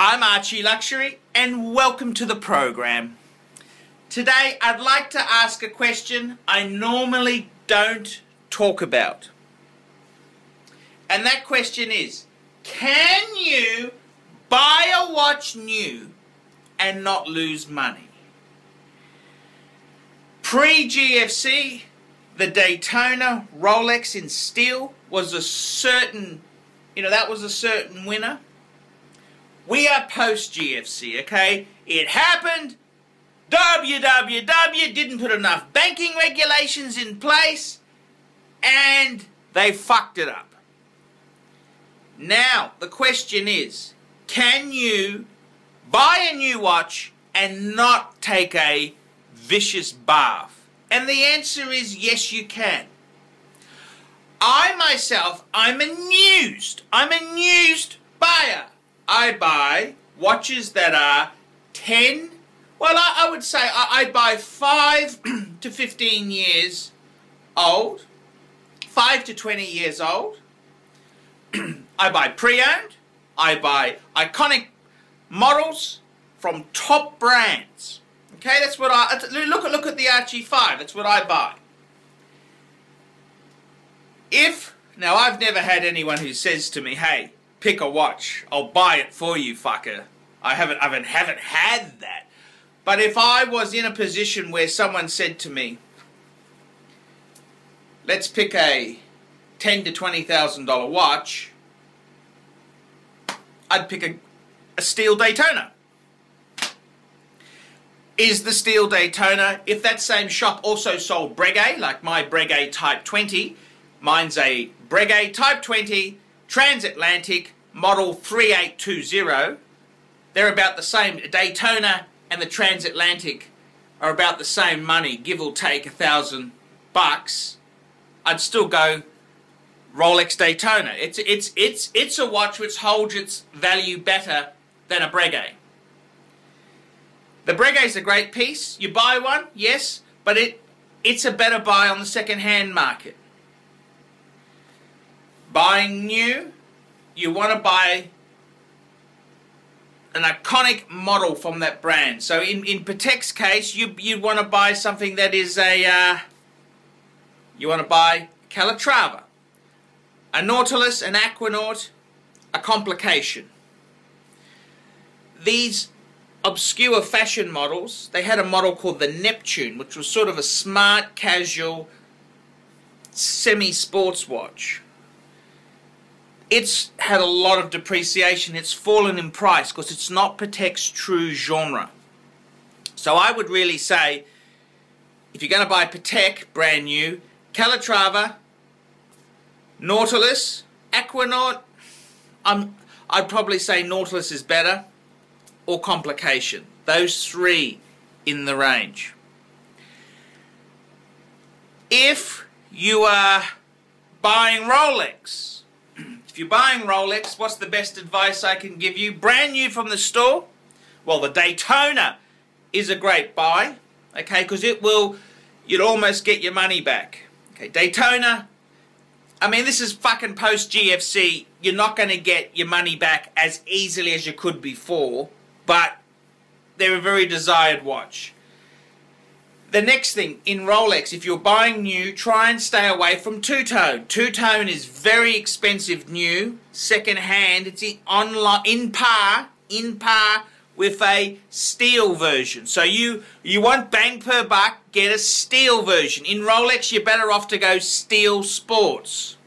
I'm Archie Luxury and welcome to the program. Today I'd like to ask a question I normally don't talk about. And that question is, can you buy a watch new and not lose money? Pre-GFC, the Daytona Rolex in steel was a certain, that was a certain winner. We are post-GFC, okay? It happened. WWW didn't put enough banking regulations in place, and they fucked it up. Now, the question is, can you buy a new watch and not take a vicious bath? And the answer is yes, you can. I myself, I'm a used buyer. I buy watches that are 10, well, I would say I buy 5 to 15 years old, 5 to 20 years old. I buy pre-owned. I buy iconic models from top brands. Okay, that's what look at the Archie 5. That's what I buy. Now I've never had anyone who says to me, "Hey, pick a watch. I'll buy it for you, fucker." I haven't had that. But if I was in a position where someone said to me, "Let's pick a $10,000 to $20,000 watch," I'd pick a steel Daytona. Is the steel Daytona, if that same shop also sold Breguet, like my Breguet Type 20, mine's a Breguet Type 20 transatlantic model 3820, they're about the same. Daytona and the transatlantic are about the same money, give or take $1,000. I'd still go Rolex Daytona. It's a watch which holds its value better than a Breguet. The Breguet's a great piece. You buy one, yes, but it's a better buy on the second-hand market. Buying new, you want to buy an iconic model from that brand. So in Patek's case, you want to buy something that is you want to buy Calatrava, a Nautilus, an Aquanaut, a Complication. These obscure fashion models, they had a model called the Neptune, which was sort of a smart, casual, semi-sports watch. It's had a lot of depreciation. It's fallen in price because it's not Patek's true genre. So I would really say, if you're going to buy Patek brand new, Calatrava, Nautilus, Aquanaut, I'd probably say Nautilus is better, or Complication. Those three in the range. If you are buying Rolex, what's the best advice I can give you? Brand new from the store? Well, the Daytona is a great buy, okay, because you'd almost get your money back. Okay, Daytona, I mean, this is fucking post-GFC. You're not going to get your money back as easily as you could before, but they're a very desired watch. The next thing, in Rolex, if you're buying new, try and stay away from two-tone. Two-tone is very expensive new, second-hand. It's in par with a steel version. So you want bang per buck, get a steel version. In Rolex, you're better off to go steel sports.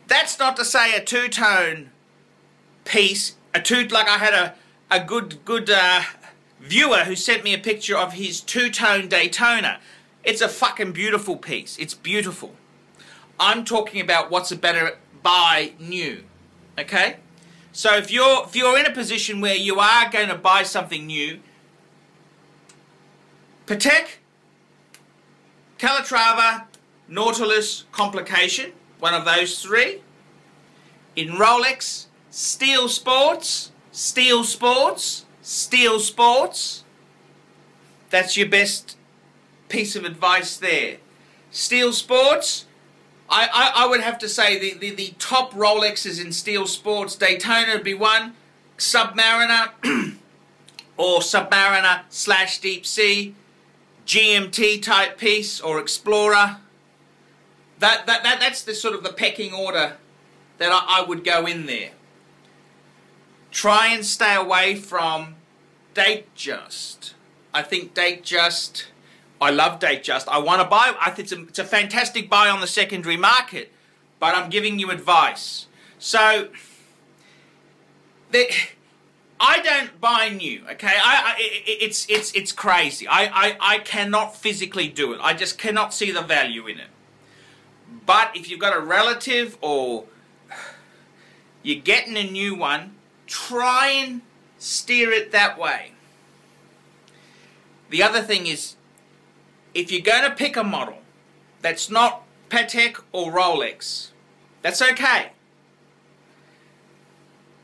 That's not to say a two-tone piece, like I had a good viewer who sent me a picture of his two-tone Daytona. It's a fucking beautiful piece. It's beautiful. I'm talking about what's a better buy new. Okay? So if you're in a position where you are going to buy something new, Patek, Calatrava, Nautilus, Complication, one of those three. In Rolex, steel sports, steel sports, steel sports. That's your best piece of advice there. Steel sports, I would have to say the top Rolexes in steel sports, Daytona would be one, Submariner or Submariner / Deep Sea, GMT type piece or Explorer. That's the sort of the pecking order that I would go in there. Try and stay away from Datejust. I think Datejust, I love Datejust. I want to buy, I think it's a fantastic buy on the secondary market, but I'm giving you advice. So, I don't buy new, okay? It's crazy. I cannot physically do it. I just cannot see the value in it. But if you've got a relative or you're getting a new one, try and steer it that way. The other thing is, if you're going to pick a model that's not Patek or Rolex, that's okay.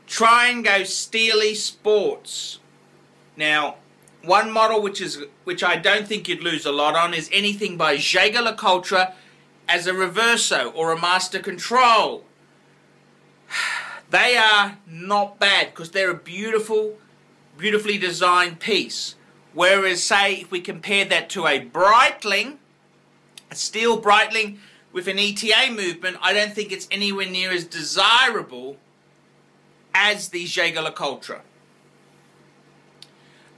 Try and go Steely Sports. Now, one model which I don't think you'd lose a lot on is anything by Jaeger-LeCoultre as a Reverso or a Master Control. They are not bad because they're a beautifully designed piece. Whereas, say, if we compare that to a Breitling, a steel Breitling with an ETA movement, I don't think it's anywhere near as desirable as the Jaeger-LeCoultre.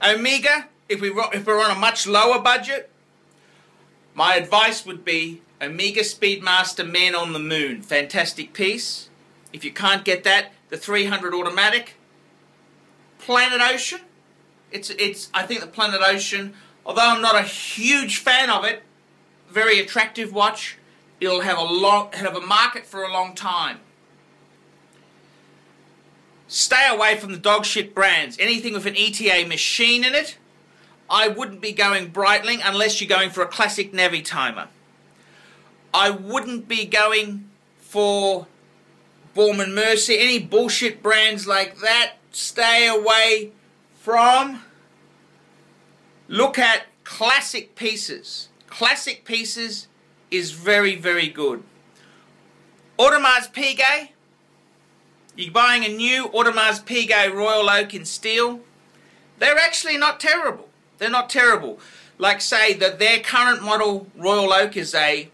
Omega, if we're on a much lower budget, my advice would be Omega Speedmaster Man on the Moon. Fantastic piece. If you can't get that, the 300 automatic. Planet Ocean. I think the Planet Ocean, although I'm not a huge fan of it, very attractive watch. It'll have a market for a long time. Stay away from the dog shit brands. Anything with an ETA machine in it, I wouldn't be going Breitling unless you're going for a classic Navi timer. I wouldn't be going for Borman Mercy. Any bullshit brands like that, stay away from. Look at classic pieces. Classic pieces is very, very good. Audemars Piguet. You're buying a new Audemars Piguet Royal Oak in steel. They're actually not terrible. They're not terrible. Like, say that their current model Royal Oak is a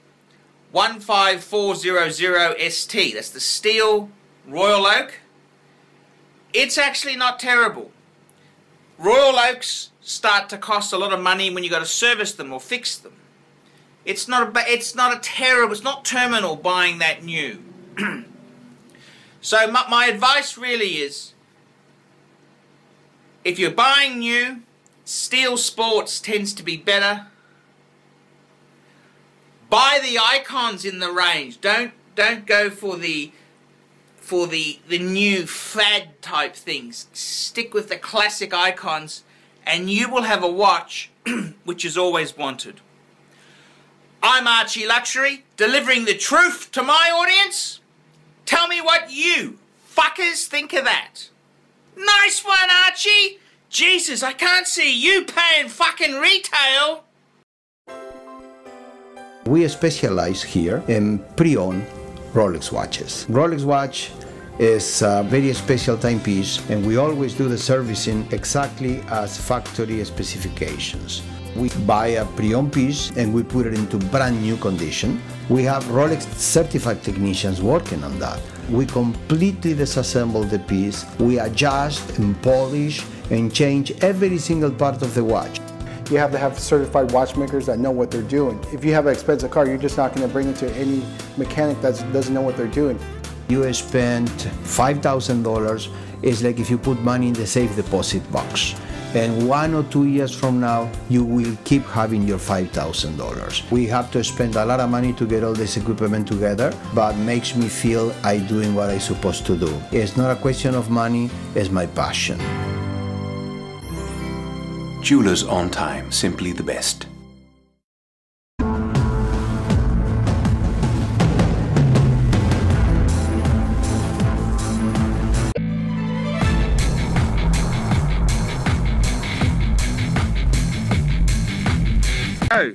15400 ST. That's the steel Royal Oak. It's actually not terrible. Royal Oaks start to cost a lot of money when you got to service them or fix them. It's not terminal buying that new. So my advice really is, if you're buying new, Steel Sports tends to be better. Buy the icons in the range. Don't go for the new fad type things. Stick with the classic icons and you will have a watch which is always wanted. I'm Archie Luxury, delivering the truth to my audience. Tell me what you fuckers think of that. Nice one, Archie. Jesus, I can't see you paying fucking retail. We specialize here in pre-owned Rolex watches. Rolex watch is a very special timepiece, and we always do the servicing exactly as factory specifications. We buy a pre-owned piece and we put it into brand new condition. We have Rolex certified technicians working on that. We completely disassemble the piece. We adjust and polish and change every single part of the watch. You have to have certified watchmakers that know what they're doing. If you have an expensive car, you're just not going to bring it to any mechanic that doesn't know what they're doing. You spend $5,000, it's like if you put money in the safe deposit box. And 1 or 2 years from now, you will keep having your $5,000. We have to spend a lot of money to get all this equipment together, but makes me feel I'm doing what I'm supposed to do. It's not a question of money, it's my passion. Jewelers on time, simply the best. Oh.